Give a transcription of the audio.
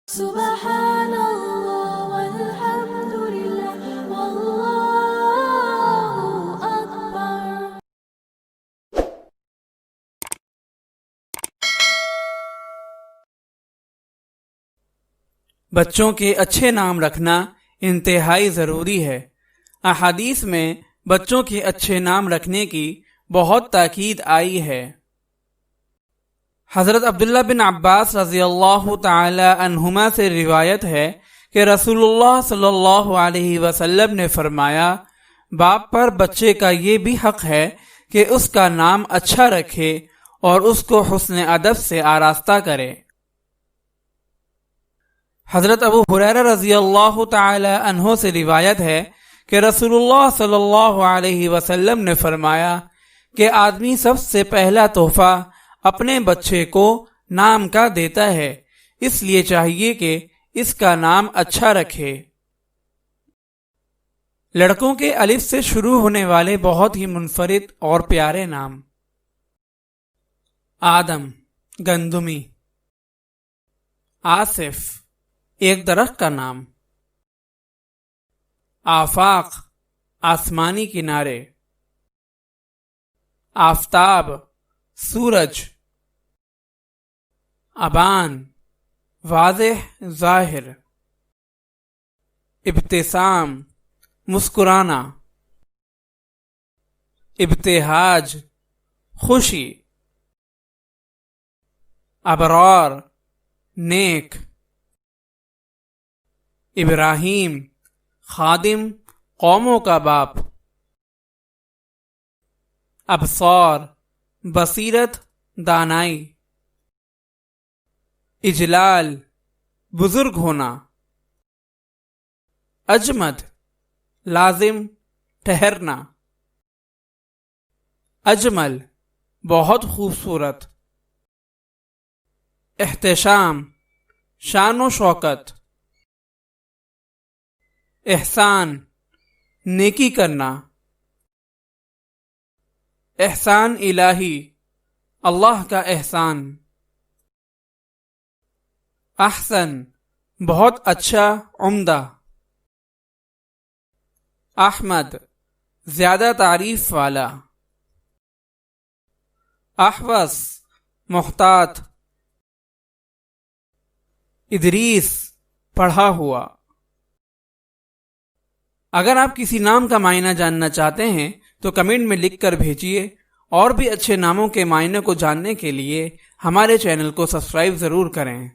سبحان اللہ والحمد للہ واللہ اکبر۔ بچوں کے اچھے نام رکھنا انتہائی ضروری ہے۔ احادیث میں بچوں کے اچھے نام رکھنے کی بہت تاکید آئی ہے۔ حضرت عبداللہ بن عباس رضی اللہ تعالی عنہما سے روایت ہے کہ رسول اللہ صلی اللہ علیہ وسلم نے فرمایا، باپ پر بچے کا یہ بھی حق ہے کہ اس کا نام اچھا رکھے اور اس کو حسن ادب سے آراستہ کرے۔ حضرت ابو ہریرہ رضی اللہ تعالی عنہ سے روایت ہے کہ رسول اللہ صلی اللہ علیہ وسلم نے فرمایا کہ آدمی سب سے پہلا تحفہ اپنے بچے کو نام کا دیتا ہے، اس لیے چاہیے کہ اس کا نام اچھا رکھے۔ لڑکوں کے الف سے شروع ہونے والے بہت ہی منفرد اور پیارے نام: آدم گندمی، آصف ایک درخت کا نام، آفاق آسمانی کنارے، آفتاب سورج، ابان واضح ظاہر، ابتسام مسکرانا، ابتہاج خوشی، ابرار نیک، ابراہیم خادم قوموں کا باپ، ابصار بصیرت دانائی، اجلال بزرگ ہونا، اجمد لازم ٹھہرنا، اجمل بہت خوبصورت، احتشام شان و شوکت، احسان نیکی کرنا، احسان الہی اللہ کا احسان، احسن بہت اچھا عمدہ، احمد زیادہ تعریف والا، احوص محتاط، ادریس پڑھا ہوا۔ اگر آپ کسی نام کا معنی جاننا چاہتے ہیں تو کمنٹ میں لکھ کر بھیجیے، اور بھی اچھے ناموں کے معنی کو جاننے کے لیے ہمارے چینل کو سبسکرائب ضرور کریں۔